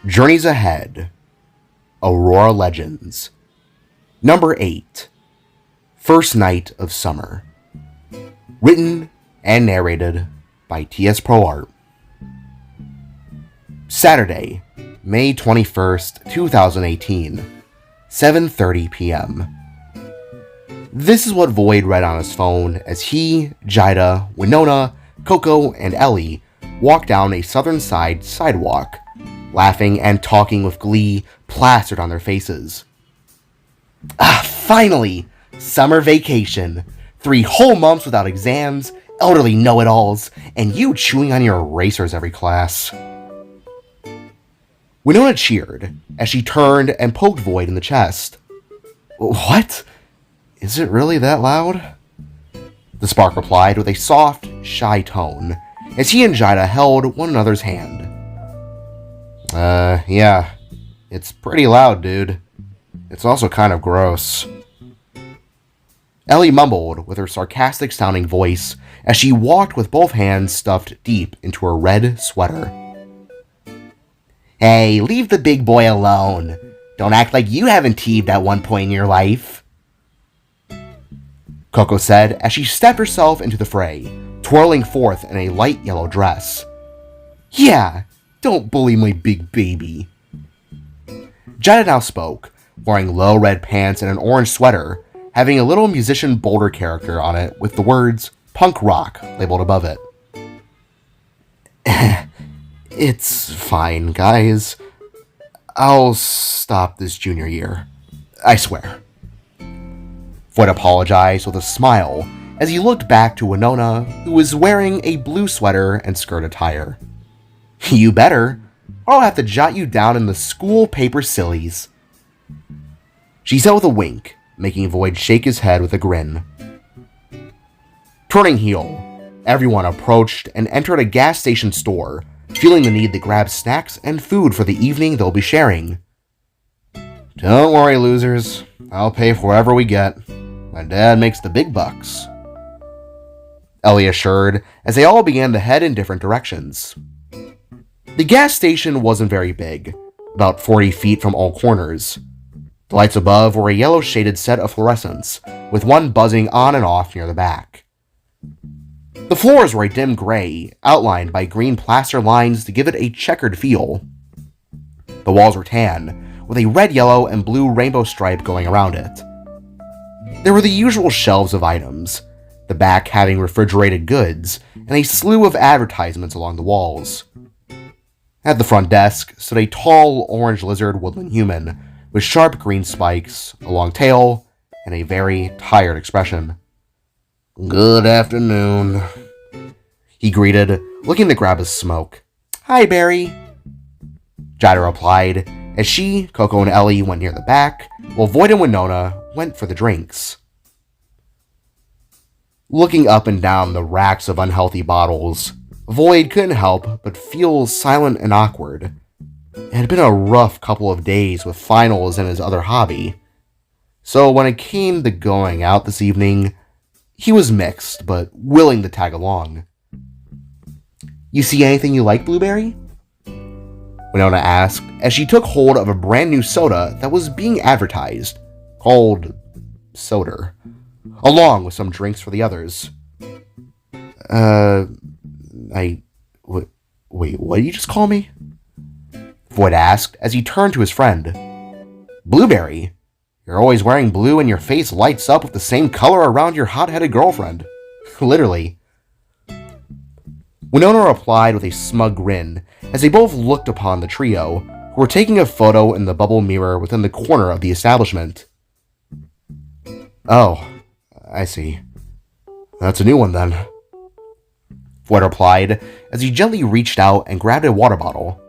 Journeys Ahead, Aurora Legends. Number 8, First Night of Summer. Written and narrated by T.S. Pro Art. Saturday, May 21st, 2018, 7:30 p.m. This is what Voyd read on his phone as he, Jaida, Winona, Coco, and Ellie walked down a southern side sidewalk, laughing and talking with glee plastered on their faces. Finally! Summer vacation. 3 whole months without exams, elderly know-it-alls, and you chewing on your erasers every class. Winona cheered as she turned and poked Voyd in the chest. What? Is it really that loud? The spark replied with a soft, shy tone as he and Jaida held one another's hand. Yeah. It's pretty loud, dude. It's also kind of gross. Ellie mumbled with her sarcastic-sounding voice as she walked with both hands stuffed deep into her red sweater. Hey, leave the big boy alone. Don't act like you haven't teeved at one point in your life, Coco said as she stepped herself into the fray, twirling forth in a light yellow dress. Yeah, don't bully my big baby. Jaida now spoke, wearing low red pants and an orange sweater, having a little musician Boulder character on it with the words punk rock labeled above it. It's fine, guys. I'll stop this junior year. I swear. Voyd apologized with a smile as he looked back to Winona, who was wearing a blue sweater and skirt attire. You better, or I'll have to jot you down in the school paper sillies, she said with a wink, making Voyd shake his head with a grin. Turning heel, everyone approached and entered a gas station store, feeling the need to grab snacks and food for the evening they'll be sharing. Don't worry, losers. I'll pay for whatever we get. My dad makes the big bucks, Ellie assured as they all began to head in different directions. The gas station wasn't very big, about 40 feet from all corners. The lights above were a yellow-shaded set of fluorescents, with one buzzing on and off near the back. The floors were a dim gray, outlined by green plaster lines to give it a checkered feel. The walls were tan, with a red, yellow, and blue rainbow stripe going around it. There were the usual shelves of items, the back having refrigerated goods, and a slew of advertisements along the walls. At the front desk stood a tall, orange lizard woodland human with sharp green spikes, a long tail, and a very tired expression. Good afternoon, he greeted, looking to grab his smoke. Hi, Barry, Jaida replied as she, Coco, and Ellie went near the back, while Voyd and Winona went for the drinks. Looking up and down the racks of unhealthy bottles, Voyd couldn't help but feel silent and awkward. It had been a rough couple of days with finals and his other hobby, so when it came to going out this evening, he was mixed, but willing to tag along. You see anything you like, Blueberry? Winona asked as she took hold of a brand new soda that was being advertised, called Soda, along with some drinks for the others. Wait, what did you just call me? Voyd asked as he turned to his friend. Blueberry? You're always wearing blue and your face lights up with the same color around your hot-headed girlfriend. Literally. Winona replied with a smug grin as they both looked upon the trio, who were taking a photo in the bubble mirror within the corner of the establishment. Oh, I see. That's a new one then, Voyd replied as he gently reached out and grabbed a water bottle.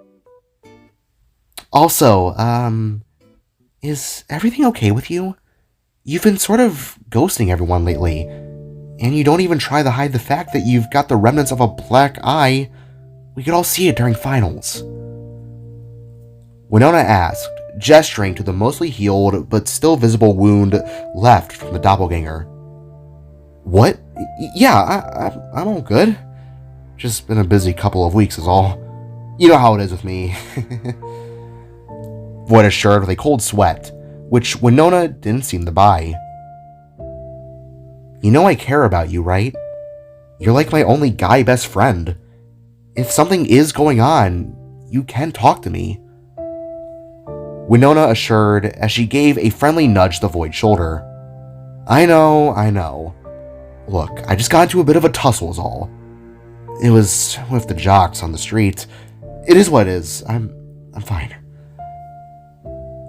Also, is everything okay with you? You've been sort of ghosting everyone lately, and you don't even try to hide the fact that you've got the remnants of a black eye. We could all see it during finals, Winona asked, gesturing to the mostly healed but still visible wound left from the doppelganger. What? Yeah, I'm all good. Just been a busy couple of weeks is all. You know how it is with me. Voyd assured with a cold sweat, which Winona didn't seem to buy. You know I care about you, right? You're like my only guy best friend. If something is going on, you can talk to me. Winona assured as she gave a friendly nudge to Voyd's shoulder. I know. Look, I just got into a bit of a tussle is all. It was with the jocks on the street. It is what it is. I'm fine.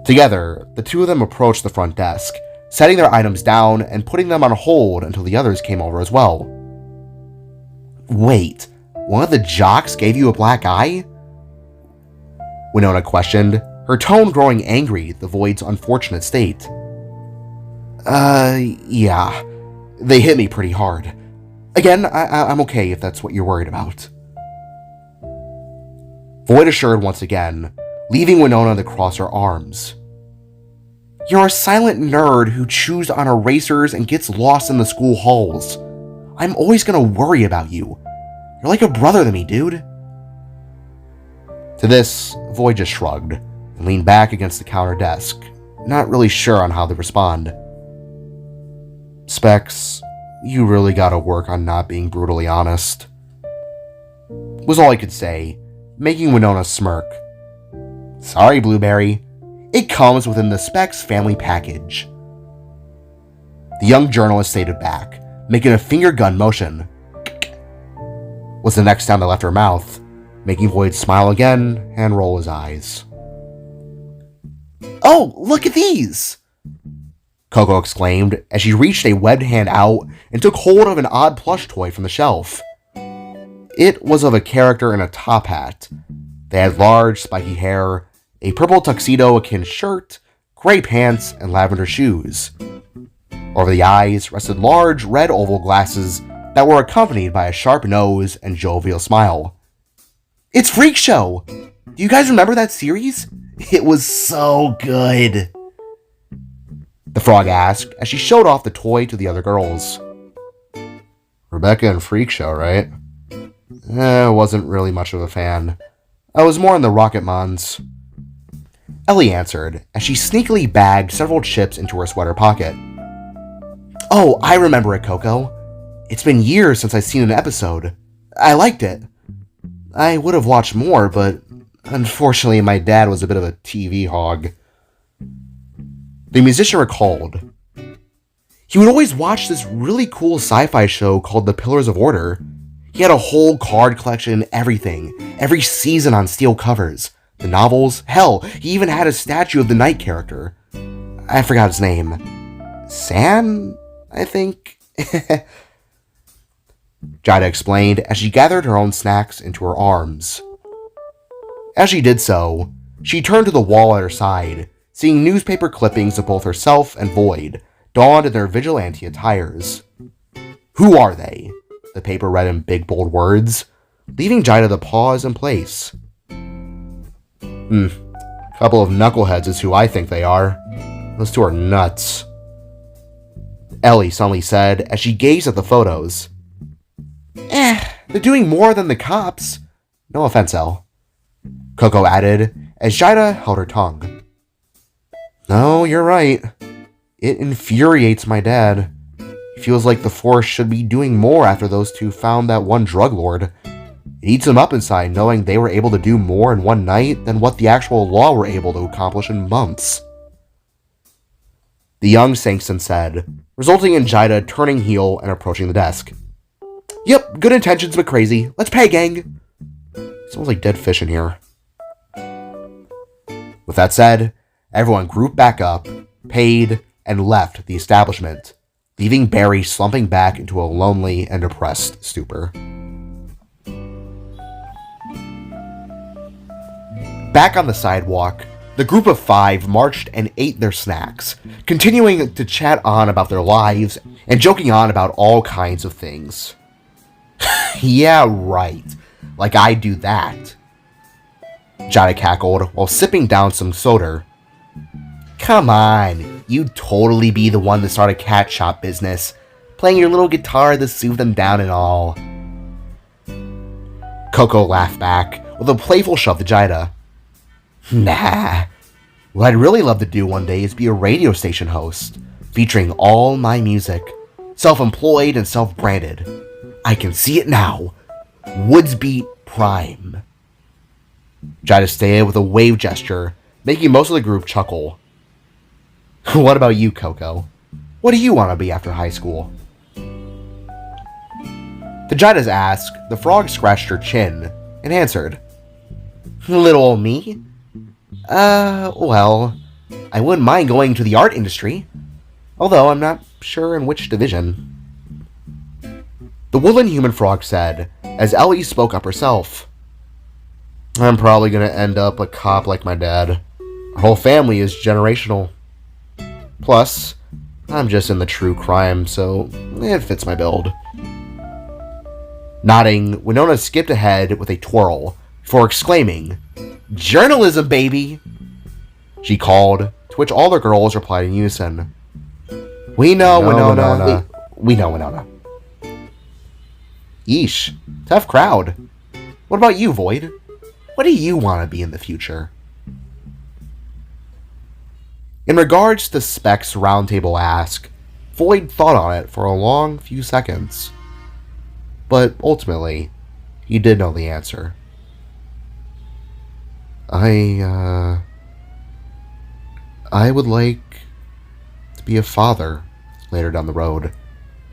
Together, the two of them approached the front desk, setting their items down and putting them on hold until the others came over as well. Wait, one of the jocks gave you a black eye? Winona questioned, her tone growing angry at the Voyd's unfortunate state. Yeah. They hit me pretty hard. Again, I'm okay if that's what you're worried about. Voyd assured once again, leaving Winona to cross her arms. You're a silent nerd who chews on erasers and gets lost in the school halls. I'm always gonna worry about you. You're like a brother to me, dude. To this, Voyd just shrugged and leaned back against the counter desk, not really sure on how to respond. Specs, you really gotta work on not being brutally honest, was all I could say, making Winona smirk. Sorry, Blueberry. It comes within the Specs family package. The young journalist stated back, making a finger gun motion. Was the next sound that left her mouth, making Voyd smile again and roll his eyes. Oh, look at these! Coco exclaimed as she reached a webbed hand out and took hold of an odd plush toy from the shelf. It was of a character in a top hat. They had large, spiky hair, a purple tuxedo-akin shirt, gray pants, and lavender shoes. Over the eyes rested large, red oval glasses that were accompanied by a sharp nose and jovial smile. It's Freak Show! Do you guys remember that series? It was so good! The frog asked as she showed off the toy to the other girls. Rebecca and Freak Show, right? Wasn't really much of a fan. I was more in the Rocketmons. Ellie answered as she sneakily bagged several chips into her sweater pocket. Oh, I remember it, Coco. It's been years since I've seen an episode. I liked it. I would have watched more, but unfortunately my dad was a bit of a TV hog. The musician recalled. He would always watch this really cool sci-fi show called The Pillars of Order. He had a whole card collection, everything, every season on steel covers, the novels, hell, he even had a statue of the Knight character. I forgot his name. Sam, I think? Jaida explained as she gathered her own snacks into her arms. As she did so, she turned to the wall at her side, seeing newspaper clippings of both herself and Voyd, donned in their vigilante attires. Who are they? The paper read in big bold words, leaving Jaida to pause in place. Couple of knuckleheads is who I think they are. Those two are nuts. Ellie suddenly said as she gazed at the photos. They're doing more than the cops. No offense, Elle. Coco added as Jaida held her tongue. No, you're right. It infuriates my dad. He feels like the Force should be doing more after those two found that one drug lord. It eats him up inside knowing they were able to do more in one night than what the actual law were able to accomplish in months. The young Sankston said, resulting in Jaida turning heel and approaching the desk. Yep, good intentions but crazy. Let's pay, gang. Smells like dead fish in here. With that said, everyone grouped back up, paid, and left the establishment, leaving Barry slumping back into a lonely and depressed stupor. Back on the sidewalk, the group of five marched and ate their snacks, continuing to chat on about their lives and joking on about all kinds of things. Yeah, right. Like I do that. Jaida cackled while sipping down some soda. Come on, you'd totally be the one to start a cat shop business, playing your little guitar to soothe them down and all. Coco laughed back with a playful shove to Jaida. Nah. What I'd really love to do one day is be a radio station host, featuring all my music, self-employed and self-branded. I can see it now. Woodsbeat Prime. Jaida stated with a wave gesture, making most of the group chuckle. What about you, Coco? What do you want to be after high school? To Jaida's ask, the frog scratched her chin and answered, Little old me? Well, I wouldn't mind going to the art industry, although I'm not sure in which division. The woodland human frog said, as Ellie spoke up herself, I'm probably going to end up a cop like my dad. Our whole family is generational. Plus, I'm just in the true crime, so it fits my build. Nodding, Winona skipped ahead with a twirl before exclaiming, Journalism, baby! She called, to which all the girls replied in unison. We know, Winona. We know, Winona. Yeesh, tough crowd. What about you, Voyd? What do you want to be in the future? In regards to Speck's roundtable ask, Voyd thought on it for a long few seconds. But ultimately, he did know the answer. I would like to be a father later down the road.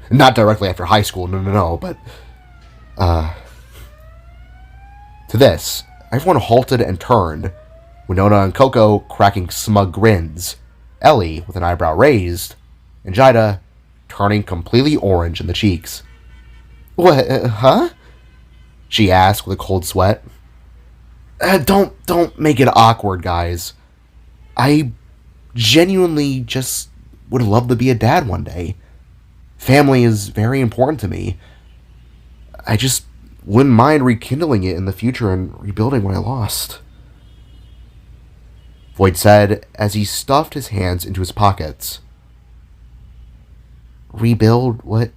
Not directly after high school, no, but, to this, everyone halted and turned, Winona and Coco cracking smug grins, Ellie with an eyebrow raised, and Jaida turning completely orange in the cheeks. What, huh? She asked with a cold sweat. Don't make it awkward, guys. I genuinely just would love to be a dad one day. Family is very important to me. I just wouldn't mind rekindling it in the future and rebuilding what I lost. Voyd said as he stuffed his hands into his pockets. Rebuild what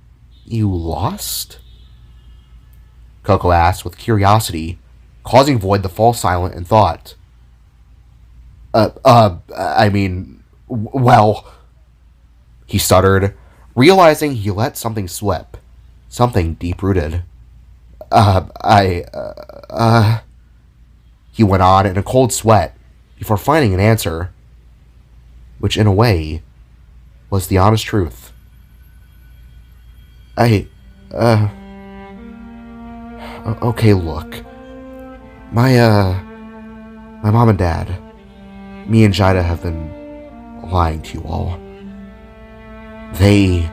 you lost? Coco asked with curiosity, causing Voyd to fall silent in thought. Well, he stuttered, realizing he let something slip, something deep-rooted. He went on in a cold sweat before finding an answer, which in a way was the honest truth. Okay, look. My mom and dad, me and Jaida have been lying to you all. They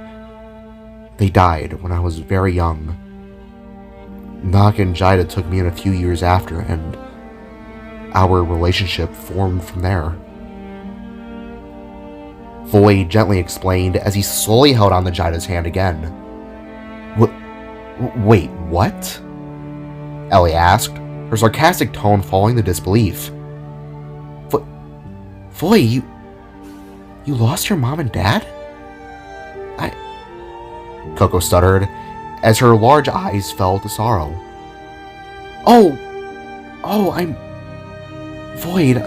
died when I was very young. Nock and Jaida took me in a few years after, and our relationship formed from there. Voyd gently explained as he slowly held on to Jaida's hand again. Wait, what? Ellie asked, her sarcastic tone following the disbelief. Voyd, you lost your mom and dad? Coco stuttered, as her large eyes fell to sorrow. Voyd,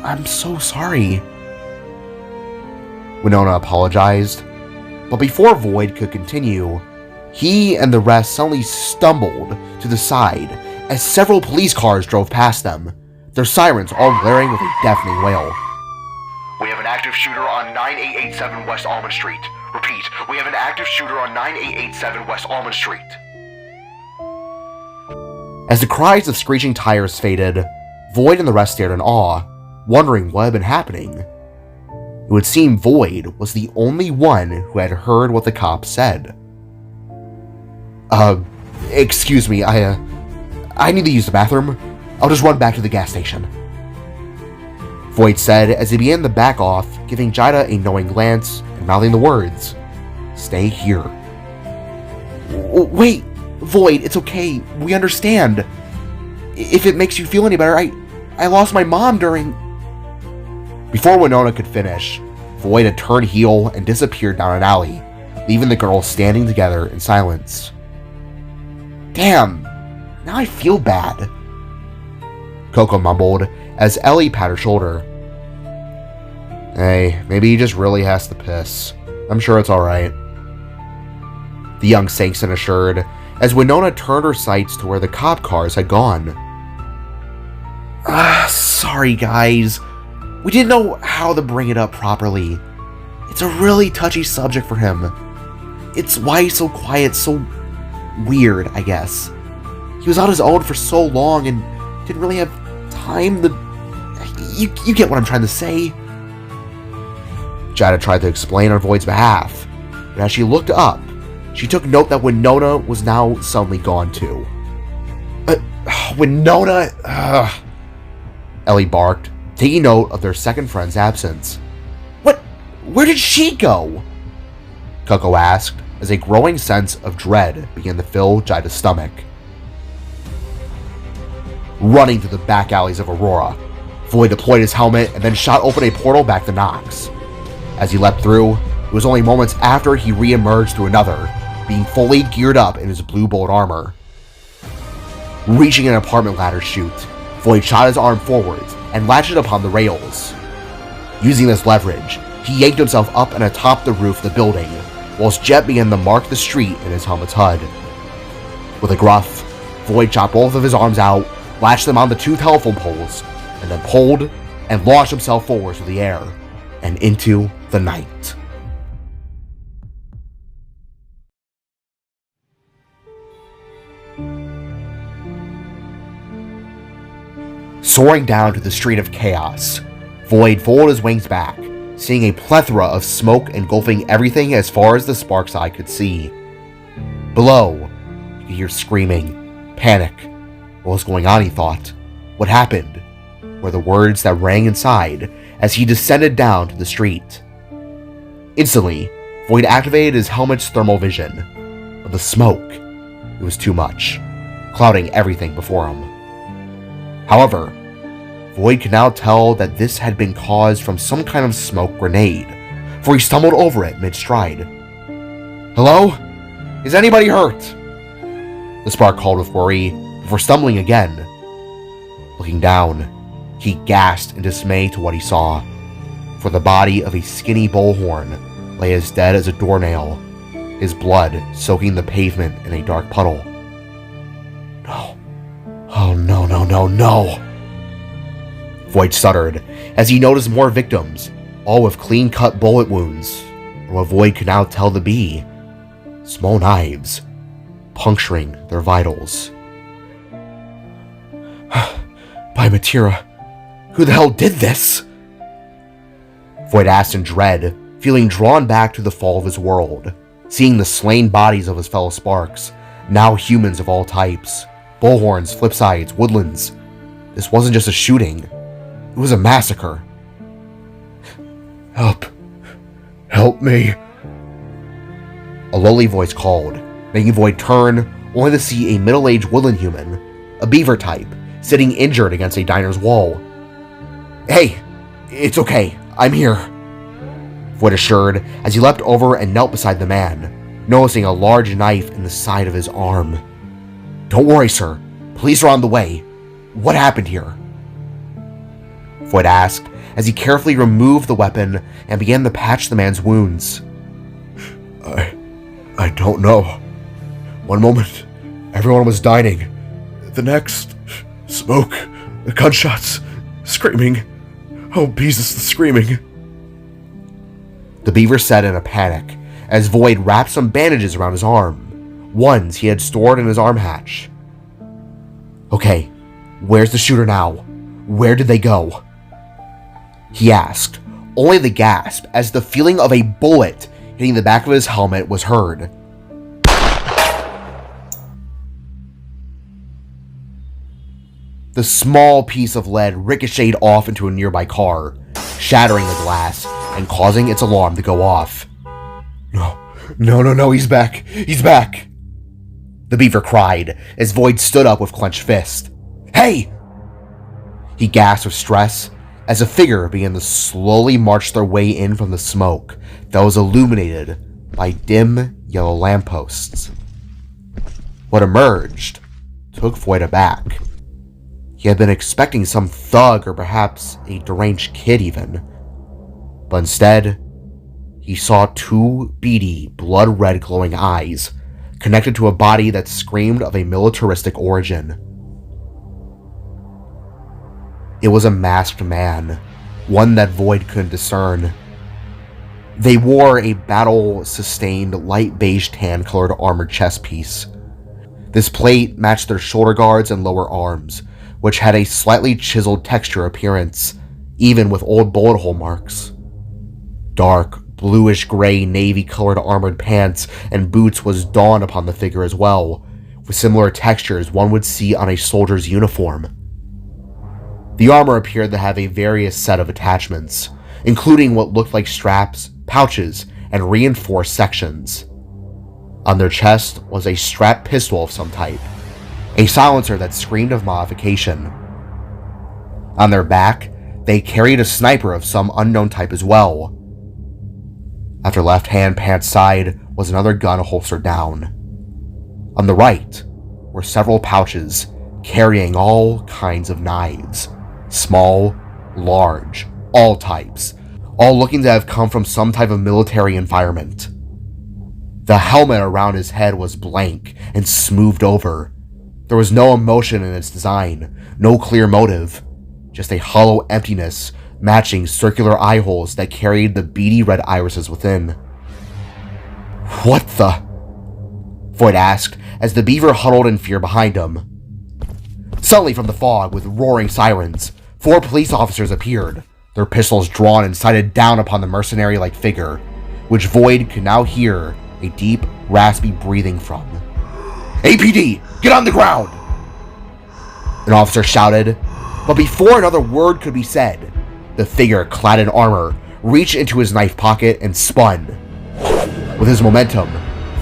I'm so sorry. Winona apologized, but before Voyd could continue, he and the rest suddenly stumbled to the side as several police cars drove past them, their sirens all blaring with a deafening wail. We have an active shooter on 9887 West Almond Street. Repeat, we have an active shooter on 9887 West Almond Street. As the cries of screeching tires faded, Voyd and the rest stared in awe, wondering what had been happening. It would seem Voyd was the only one who had heard what the cops said. Excuse me, I need to use the bathroom. I'll just run back to the gas station. Voyd said as he began to back off, giving Jaida a knowing glance and mouthing the words, Stay here. Wait, Voyd, it's okay. We understand. If it makes you feel any better, I lost my mom during... Before Winona could finish, Voyd had turned heel and disappeared down an alley, leaving the girls standing together in silence. Damn, now I feel bad, Coco mumbled as Ellie patted her shoulder. Hey, maybe he just really has to piss. I'm sure it's alright. The young Saxon assured, as Winona turned her sights to where the cop cars had gone. Sorry guys. We didn't know how to bring it up properly. It's a really touchy subject for him. It's why he's so quiet, so weird, I guess. He was on his own for so long and didn't really have time to... You get what I'm trying to say. Jaida tried to explain on Voyd's behalf, but as she looked up, she took note that Winona was now suddenly gone too. Winona... Ellie barked, taking note of their second friend's absence. Where did she go? Coco asked, as a growing sense of dread began to fill Jaida's stomach. Running through the back alleys of Aurora, Voyd deployed his helmet and then shot open a portal back to Nox. As he leapt through, it was only moments after he re-emerged through another, being fully geared up in his blue bolt armor. Reaching an apartment ladder chute, Voyd shot his arm forwards and latched it upon the rails. Using this leverage, he yanked himself up and atop the roof of the building, whilst Jet began to mark the street in his helmet's HUD. With a gruff, Voyd chopped both of his arms out, latched them on the two telephone poles, and then pulled and launched himself forwards through the air and into the night. Soaring down to the street of chaos, Voyd folded his wings back, seeing a plethora of smoke engulfing everything as far as the spark's eye could see. Below, you could hear screaming, panic. What was going on, he thought? What happened? Were the words that rang inside as he descended down to the street. Instantly, Voyd activated his helmet's thermal vision, but the smoke, it was too much, clouding everything before him. However, Voyd could now tell that this had been caused from some kind of smoke grenade, for he stumbled over it mid-stride. Hello? Is anybody hurt? The spark called with worry, before stumbling again. Looking down, he gasped in dismay to what he saw, for the body of a skinny bullhorn lay as dead as a doornail, his blood soaking the pavement in a dark puddle. No. Oh no, no, no, no! Voyd stuttered as he noticed more victims, all with clean-cut bullet wounds, or what Voyd could now tell to be small knives, puncturing their vitals. By Matira, who the hell did this? Voyd asked in dread, feeling drawn back to the fall of his world, seeing the slain bodies of his fellow sparks, now humans of all types, bullhorns, flipsides, woodlands. This wasn't just a shooting. It was a massacre. Help. Help me. A lowly voice called, making Voyd turn, only to see a middle-aged woodland human, a beaver type, sitting injured against a diner's wall. Hey, it's okay. I'm here, Voyd assured as he leapt over and knelt beside the man, noticing a large knife in the side of his arm. Don't worry, sir. Police are on the way. What happened here? Voyd asked as he carefully removed the weapon and began to patch the man's wounds. I don't know. One moment, everyone was dining. The next, smoke, gunshots, screaming. Oh, Jesus, the screaming. The beaver said in a panic as Voyd wrapped some bandages around his arm, ones he had stored in his arm hatch. Okay, where's the shooter now? Where did they go? He asked, only the gasp as the feeling of a bullet hitting the back of his helmet was heard. The small piece of lead ricocheted off into a nearby car, shattering the glass and causing its alarm to go off. No, he's back. He's back. The beaver cried as Voyd stood up with clenched fist. Hey! He gasped with stress as a figure began to slowly march their way in from the smoke that was illuminated by dim yellow lampposts. What emerged took Voyd aback. He had been expecting some thug or perhaps a deranged kid even. But instead, he saw two beady, blood-red glowing eyes connected to a body that screamed of a militaristic origin. It was a masked man, one that Voyd couldn't discern. They wore a battle-sustained light beige tan-colored armored chest piece. This plate matched their shoulder guards and lower arms, which had a slightly chiseled texture appearance, even with old bullet hole marks. Dark, bluish-gray, navy-colored armored pants and boots was dawned upon the figure as well, with similar textures one would see on a soldier's uniform. The armor appeared to have a various set of attachments, including what looked like straps, pouches, and reinforced sections. On their chest was a strapped pistol of some type, a silencer that screamed of modification. On their back, they carried a sniper of some unknown type as well. At their left-hand pants side was another gun holstered down. On the right were several pouches carrying all kinds of knives, small, large, all types, all looking to have come from some type of military environment. The helmet around his head was blank and smoothed over. There was no emotion in its design, no clear motive, just a hollow emptiness matching circular eye holes that carried the beady red irises within. "What the?" Voyd asked as the beaver huddled in fear behind him. Suddenly from the fog, with roaring sirens, 4 police officers appeared, their pistols drawn and sighted down upon the mercenary-like figure, which Voyd could now hear a deep, raspy breathing from. "APD, get on the ground!" An officer shouted, but before another word could be said, the figure clad in armor reached into his knife pocket and spun. With his momentum,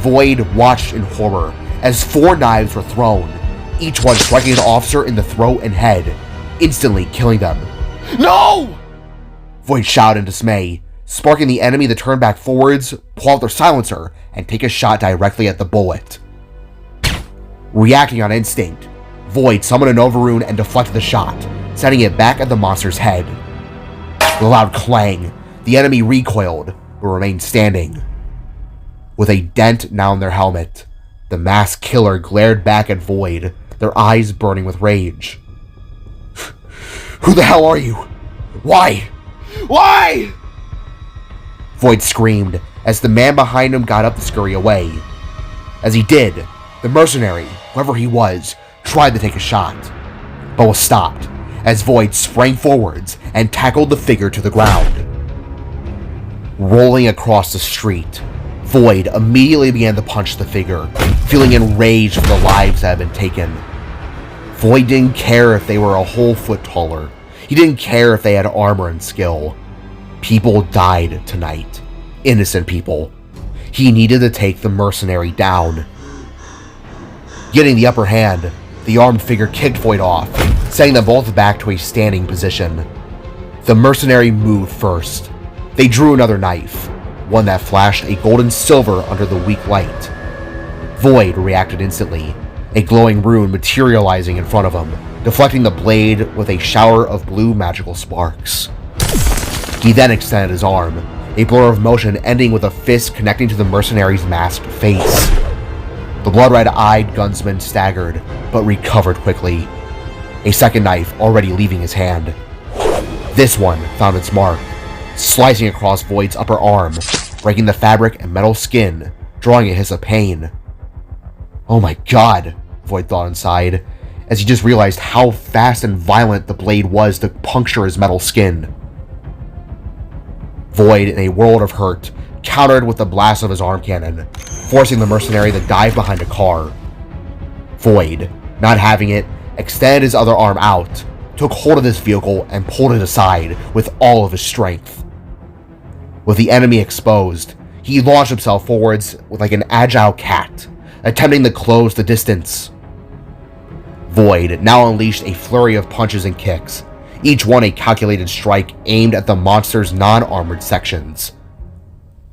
Voyd watched in horror as 4 knives were thrown, each one striking an officer in the throat and head, instantly killing them. "No!" Voyd shouted in dismay, sparking the enemy to turn back forwards, pull out their silencer, and take a shot directly at the bullet. Reacting on instinct, Voyd summoned an overrune and deflected the shot, sending it back at the monster's head. With a loud clang, the enemy recoiled, but remained standing. With a dent now in their helmet, the masked killer glared back at Voyd, their eyes burning with rage. "Who the hell are you? Why? Why?" Voyd screamed as the man behind him got up to scurry away. As he did, the mercenary, whoever he was, tried to take a shot, but was stopped as Voyd sprang forwards and tackled the figure to the ground. Rolling across the street, Voyd immediately began to punch the figure, feeling enraged for the lives that had been taken. Voyd didn't care if they were a whole foot taller. He didn't care if they had armor and skill. People died tonight. Innocent people. He needed to take the mercenary down. Getting the upper hand, the armed figure kicked Voyd off, sending them both back to a standing position. The mercenary moved first. They drew another knife, one that flashed a golden silver under the weak light. Voyd reacted instantly, a glowing rune materializing in front of him, deflecting the blade with a shower of blue magical sparks. He then extended his arm, a blur of motion ending with a fist connecting to the mercenary's masked face. The blood-red-eyed gunsman staggered, but recovered quickly, a second knife already leaving his hand. This one found its mark, slicing across Voyd's upper arm, breaking the fabric and metal skin, drawing a hiss of pain. "Oh my god," Voyd thought inside, as he just realized how fast and violent the blade was to puncture his metal skin. Voyd, in a world of hurt, countered with the blast of his arm cannon, forcing the mercenary to dive behind a car. Voyd, not having it, extended his other arm out, took hold of this vehicle and pulled it aside with all of his strength. With the enemy exposed, he launched himself forwards like an agile cat, attempting to close the distance. Voyd now unleashed a flurry of punches and kicks, each one a calculated strike aimed at the monster's non-armored sections.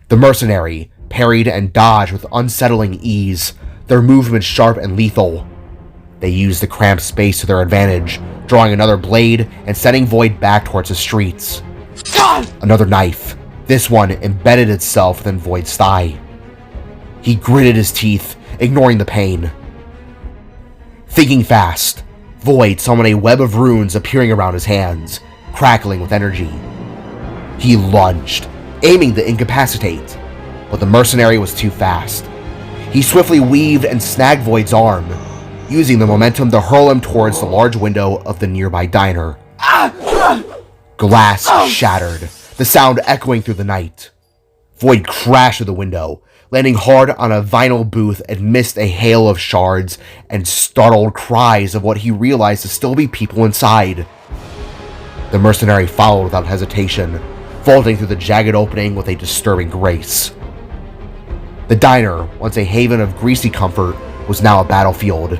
The mercenary parried and dodged with unsettling ease, their movements sharp and lethal. They used the cramped space to their advantage, drawing another blade and sending Voyd back towards the streets. God! Another knife, This one embedded itself within Voyd's thigh. He gritted his teeth, ignoring the pain. Thinking fast, Voyd summoned a web of runes appearing around his hands, crackling with energy. He lunged, aiming to incapacitate, but the mercenary was too fast. He swiftly weaved and snagged Voyd's arm, using the momentum to hurl him towards the large window of the nearby diner. Glass shattered, the sound echoing through the night. Voyd crashed through the window, landing hard on a vinyl booth amidst a hail of shards and startled cries of what he realized to still be people inside. The mercenary followed without hesitation, vaulting through the jagged opening with a disturbing grace. The diner, once a haven of greasy comfort, was now a battlefield.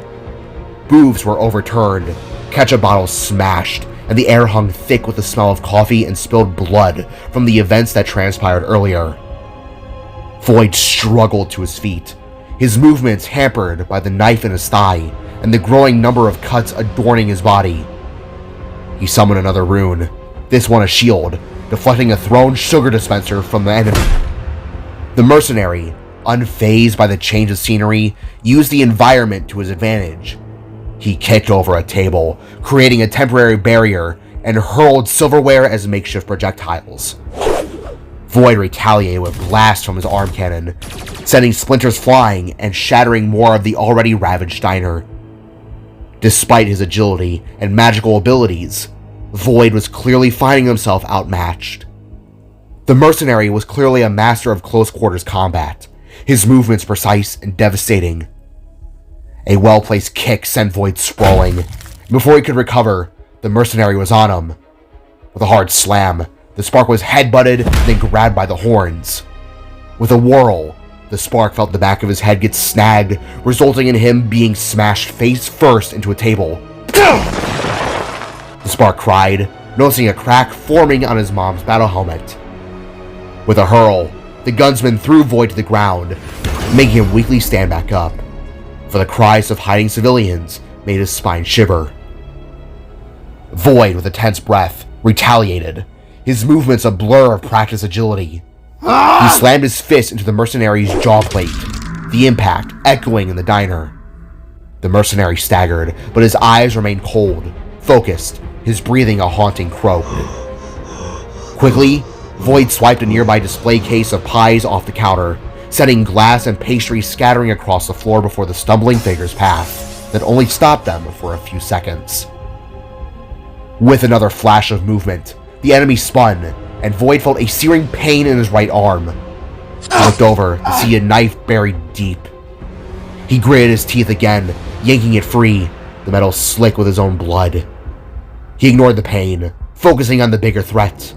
Booths were overturned, ketchup bottles smashed, and the air hung thick with the smell of coffee and spilled blood from the events that transpired earlier. Voyd struggled to his feet, his movements hampered by the knife in his thigh and the growing number of cuts adorning his body. He summoned another rune, this one a shield, deflecting a thrown sugar dispenser from the enemy. The mercenary, unfazed by the change of scenery, used the environment to his advantage. He kicked over a table, creating a temporary barrier, and hurled silverware as makeshift projectiles. Voyd retaliated with blasts from his arm cannon, sending splinters flying and shattering more of the already ravaged diner. Despite his agility and magical abilities, Voyd was clearly finding himself outmatched. The mercenary was clearly a master of close-quarters combat, his movements precise and devastating. A well-placed kick sent Voyd sprawling. Before he could recover, the mercenary was on him. With a hard slam, the Spark was headbutted, then grabbed by the horns. With a whirl, the Spark felt the back of his head get snagged, resulting in him being smashed face first into a table. The Spark cried, noticing a crack forming on his mom's battle helmet. With a hurl, the gunsman threw Voyd to the ground, making him weakly stand back up, for the cries of hiding civilians made his spine shiver. Voyd, with a tense breath, retaliated, his movements a blur of practiced agility. He slammed his fist into the mercenary's jawplate, the impact echoing in the diner. The mercenary staggered, but his eyes remained cold, focused, his breathing a haunting croak. Quickly, Voyd swiped a nearby display case of pies off the counter, setting glass and pastry scattering across the floor before the stumbling figure's path that only stopped them for a few seconds. With another flash of movement, the enemy spun, and Voyd felt a searing pain in his right arm. He looked over to see a knife buried deep. He gritted his teeth again, yanking it free, the metal slick with his own blood. He ignored the pain, focusing on the bigger threat.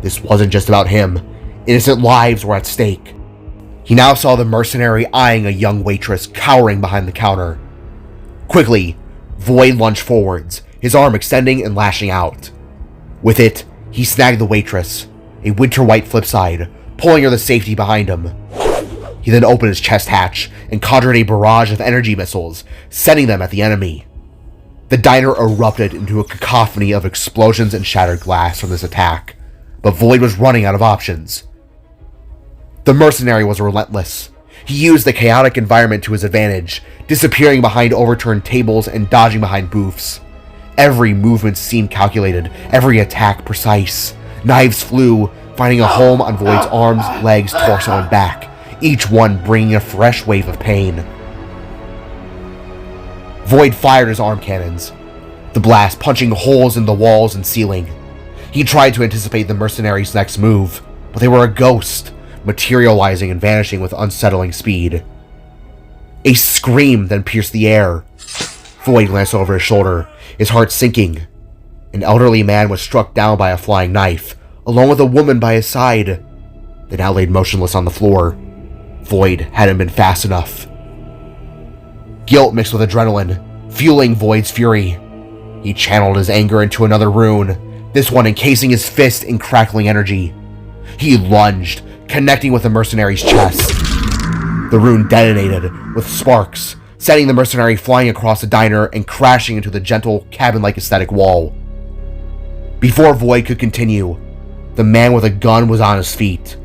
This wasn't just about him. Innocent lives were at stake. He now saw the mercenary eyeing a young waitress cowering behind the counter. Quickly, Voyd lunged forwards, his arm extending and lashing out. With it, he snagged the waitress, a winter white flipside, pulling her to safety behind him. He then opened his chest hatch and conjured a barrage of energy missiles, sending them at the enemy. The diner erupted into a cacophony of explosions and shattered glass from this attack, but Voyd was running out of options. The mercenary was relentless. He used the chaotic environment to his advantage, disappearing behind overturned tables and dodging behind booths. Every movement seemed calculated, every attack precise. Knives flew, finding a home on Voyd's arms, legs, torso, and back, each one bringing a fresh wave of pain. Voyd fired his arm cannons, the blast punching holes in the walls and ceiling. He tried to anticipate the mercenary's next move, but they were a ghost, materializing and vanishing with unsettling speed. A scream then pierced the air. Voyd glanced over his shoulder, his heart sinking. An elderly man was struck down by a flying knife, along with a woman by his side. They now laid motionless on the floor. Voyd hadn't been fast enough. Guilt mixed with adrenaline, fueling Voyd's fury. He channeled his anger into another rune, this one encasing his fist in crackling energy. He lunged, connecting with the mercenary's chest. The rune detonated with sparks, sending the mercenary flying across the diner and crashing into the gentle, cabin-like aesthetic wall. Before Voyd could continue, The man with a gun was on his feet.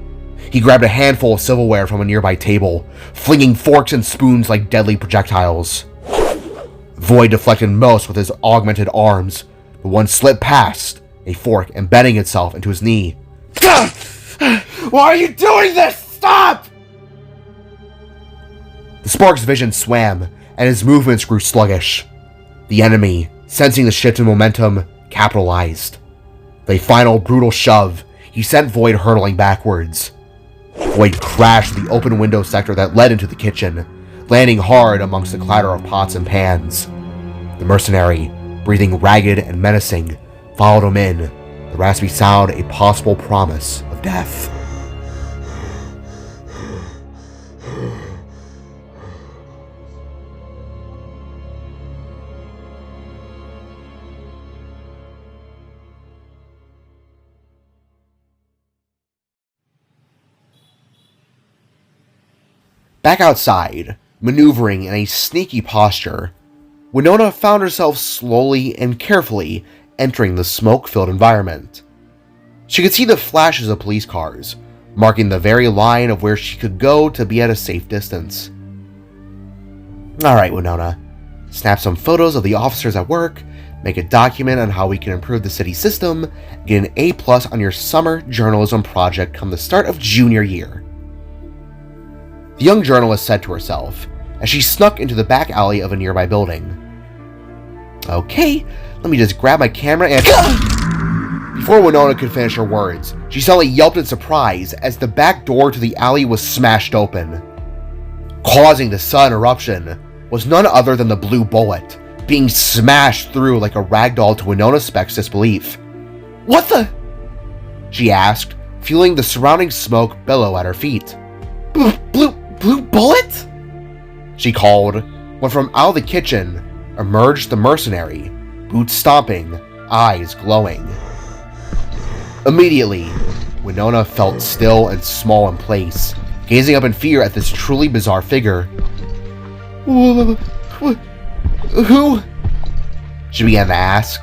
He grabbed a handful of silverware from a nearby table, flinging forks and spoons like deadly projectiles. Voyd deflected most with his augmented arms, but one slipped past, a fork embedding itself into his knee. Why are you doing this? Stop! The spark's vision swam, and his movements grew sluggish. The enemy, sensing the shift in momentum, capitalized. With a final brutal shove, he sent Voyd hurtling backwards. Voyd crashed the open window sector that led into the kitchen, landing hard amongst the clatter of pots and pans. The mercenary, breathing ragged and menacing, followed him in, the raspy sound a possible promise of death. Back outside, maneuvering in a sneaky posture, Winona found herself slowly and carefully entering the smoke-filled environment. She could see the flashes of police cars, marking the very line of where she could go to be at a safe distance. Alright, Winona. Snap some photos of the officers at work, make a document on how we can improve the city system, get an A+ on your summer journalism project come the start of junior year. The young journalist said to herself, as she snuck into the back alley of a nearby building. Okay, let me just grab my camera and... Before Winona could finish her words, she suddenly yelped in surprise as the back door to the alley was smashed open. Causing the sudden eruption was none other than the blue bullet, being smashed through like a ragdoll to Winona Speck's disbelief. What the? She asked, feeling the surrounding smoke billow at her feet. Blue bullet? She called, when from out of the kitchen emerged the mercenary, boots stomping, eyes glowing. Immediately, Winona felt still and small in place, gazing up in fear at this truly bizarre figure. Who? She began to ask.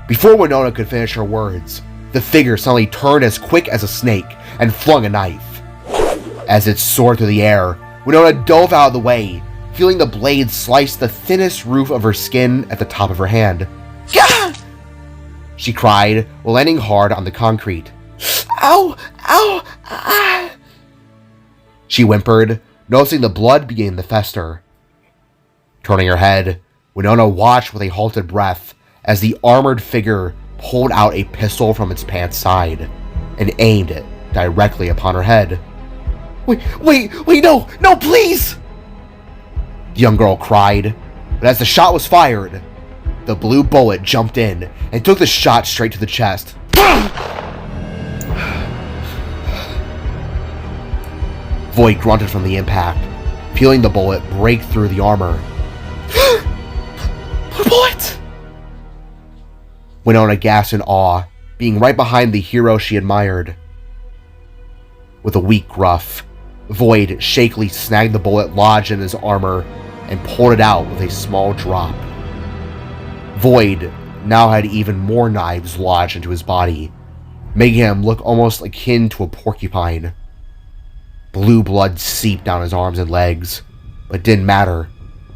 Before Winona could finish her words, the figure suddenly turned as quick as a snake and flung a knife. As it soared through the air, Winona dove out of the way, feeling the blade slice the thinnest roof of her skin at the top of her hand. Gah! She cried, while landing hard on the concrete. Ow! Ow! Ah! She whimpered, noticing the blood beginning to fester. Turning her head, Winona watched with a halted breath as the armored figure pulled out a pistol from its pants side and aimed it directly upon her head. Wait, no, please! The young girl cried, but as the shot was fired, the blue bullet jumped in and took the shot straight to the chest. Voyd grunted from the impact, feeling the bullet break through the armor. Blue bullet! Winona gasped in awe, being right behind the hero she admired. With a weak gruff, Voyd shakily snagged the bullet lodged in his armor and pulled it out with a small drop. Voyd now had even more knives lodged into his body, making him look almost akin to a porcupine. Blue blood seeped down his arms and legs, but didn't matter,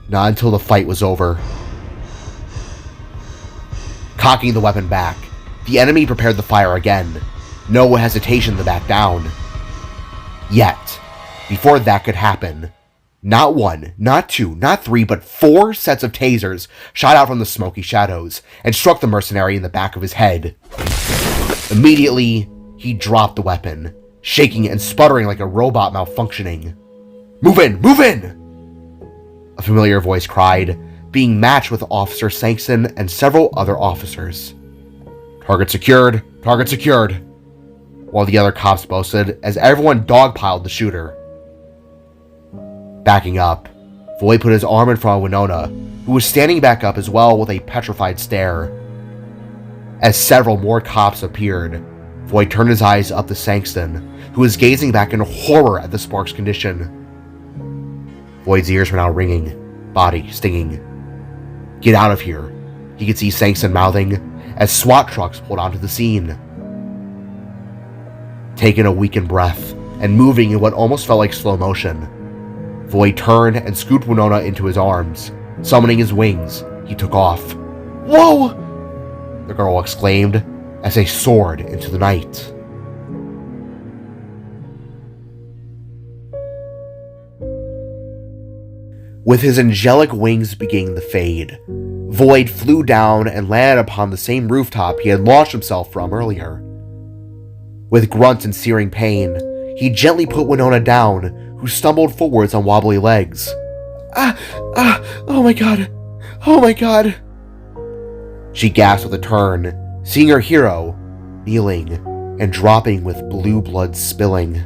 not until the fight was over. Cocking the weapon back, the enemy prepared the fire again, no hesitation to back down. Yet, before that could happen, not one, not two, not three, but 4 sets of tasers shot out from the smoky shadows and struck the mercenary in the back of his head. Immediately, he dropped the weapon, shaking and sputtering like a robot malfunctioning. Move in! A familiar voice cried, being matched with Officer Sankson and several other officers. Target secured, while the other cops boasted as everyone dogpiled the shooter. Backing up, Voyd put his arm in front of Winona, who was standing back up as well with a petrified stare. As several more cops appeared, Voyd turned his eyes up to Sankson, who was gazing back in horror at the spark's condition. Voyd's ears were now ringing, body stinging. Get out of here, he could see Sankson mouthing as SWAT trucks pulled onto the scene. taking a weakened breath and moving in what almost felt like slow motion. Voyd turned and scooped Winona into his arms. Summoning his wings, he took off. "Whoa!" the girl exclaimed as they soared into the night. With his angelic wings beginning to fade, Voyd flew down and landed upon the same rooftop he had launched himself from earlier. With grunts and searing pain, he gently put Winona down, who stumbled forwards on wobbly legs. Oh my god, oh my god. She gasped with a turn, seeing her hero kneeling and dropping with blue blood spilling.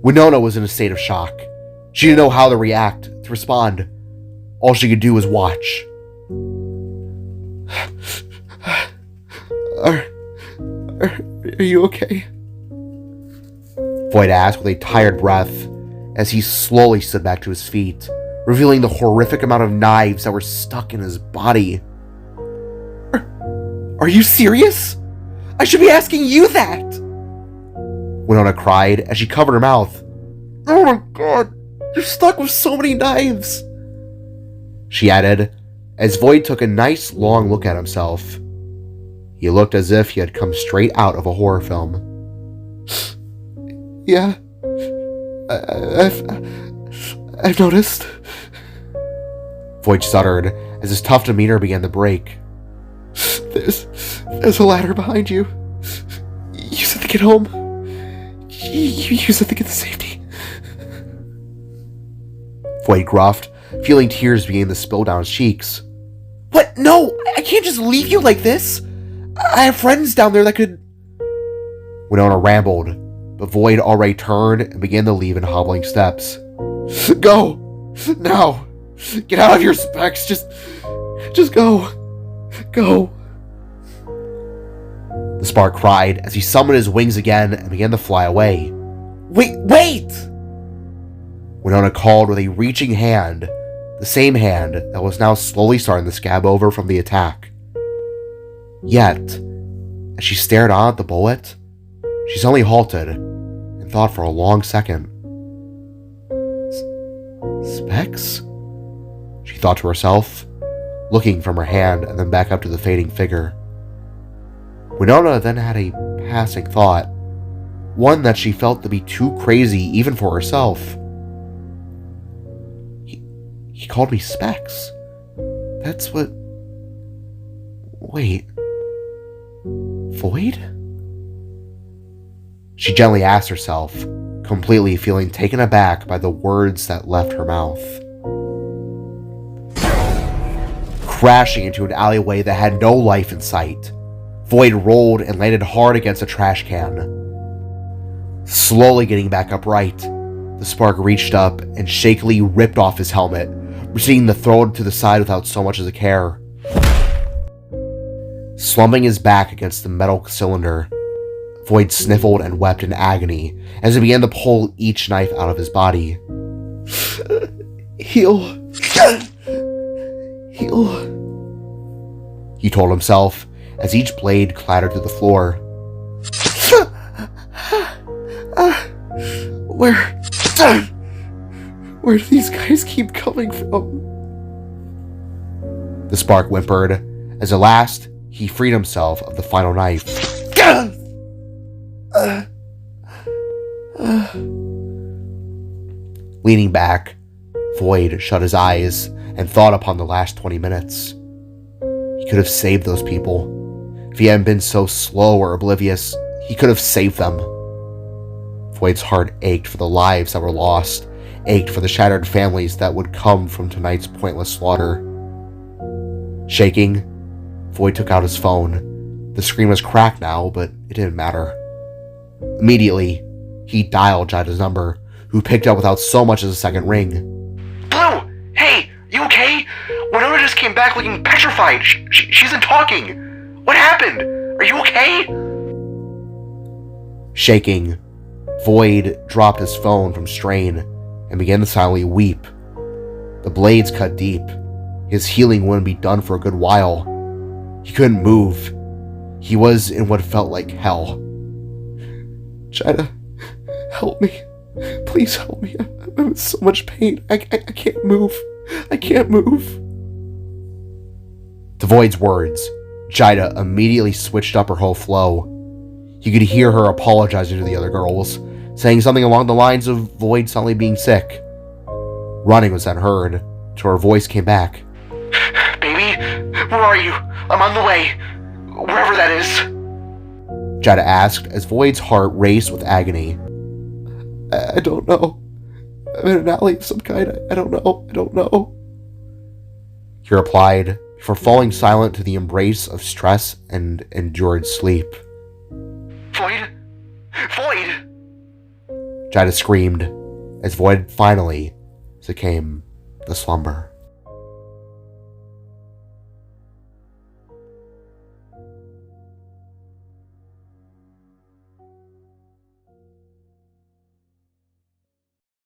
Winona was in a state of shock. She didn't know how to react, to respond. All she could do was watch. Are you okay? Voyd asked with a tired breath as he slowly stood back to his feet, revealing the horrific amount of knives that were stuck in his body. Are you serious? I should be asking you that! Winona cried as she covered her mouth. Oh my god, you're stuck with so many knives! She added, as Voyd took a nice long look at himself. He looked as if he had come straight out of a horror film. Yeah, I've noticed. Voyd stuttered as his tough demeanor began to break. There's a ladder behind you. Use it to get home. Use it to get to safety. Voyd gruffed, feeling tears beginning to spill down his cheeks. What? No! I can't just leave you like this! I have friends down there that could... Winona rambled, but Voyd already turned and began to leave in hobbling steps. Go! Now! Get out of here, Specs! Just go! Go! The spark cried as he summoned his wings again and began to fly away. Wait! Winona called with a reaching hand, the same hand that was now slowly starting to scab over from the attack. Yet, as she stared on at the bullet, she suddenly halted and thought for a long second. Specs? She thought to herself, looking from her hand and then back up to the fading figure. Winona then had a passing thought, one that she felt to be too crazy even for herself. He called me Specs. That's what... Wait... Voyd? She gently asked herself, completely feeling taken aback by the words that left her mouth. Crashing into an alleyway that had no life in sight, Voyd rolled and landed hard against a trash can. Slowly getting back upright, the spark reached up and shakily ripped off his helmet, proceeding to throw it to the side without so much as a care. Slumping his back against the metal cylinder, Voyd sniffled and wept in agony as he began to pull each knife out of his body. Heal. Heal. He told himself as each blade clattered to the floor. Where do these guys keep coming from? The spark whimpered as at last he freed himself of the final knife. Leaning back, Voyd shut his eyes and thought upon the last 20 minutes. He could have saved those people. If he hadn't been so slow or oblivious, he could have saved them. Voyd's heart ached for the lives that were lost, ached for the shattered families that would come from tonight's pointless slaughter. Shaking, Voyd took out his phone. The screen was cracked now, but it didn't matter. Immediately, he dialed Jaida's number, who picked up without so much as a second ring. Blue! Hey! You okay? Winona just came back looking petrified. She isn't talking. What happened? Are you okay? Shaking, Voyd dropped his phone from strain and began to silently weep. The blades cut deep. His healing wouldn't be done for a good while. He couldn't move. He was in what felt like hell. Jaida, help me. Please help me. I'm in so much pain. I can't move. I can't move. To Voyd's words, Jaida immediately switched up her whole flow. You could hear her apologizing to the other girls, saying something along the lines of Voyd suddenly being sick. Running was then heard, till her voice came back. Baby, where are you? I'm on the way. Wherever that is. Jaida asked as Voyd's heart raced with agony. I don't know. I'm in an alley of some kind. I don't know. He replied, before falling silent to the embrace of stress and endured sleep. Voyd? Voyd! Jaida screamed as Voyd finally succumbed to slumber.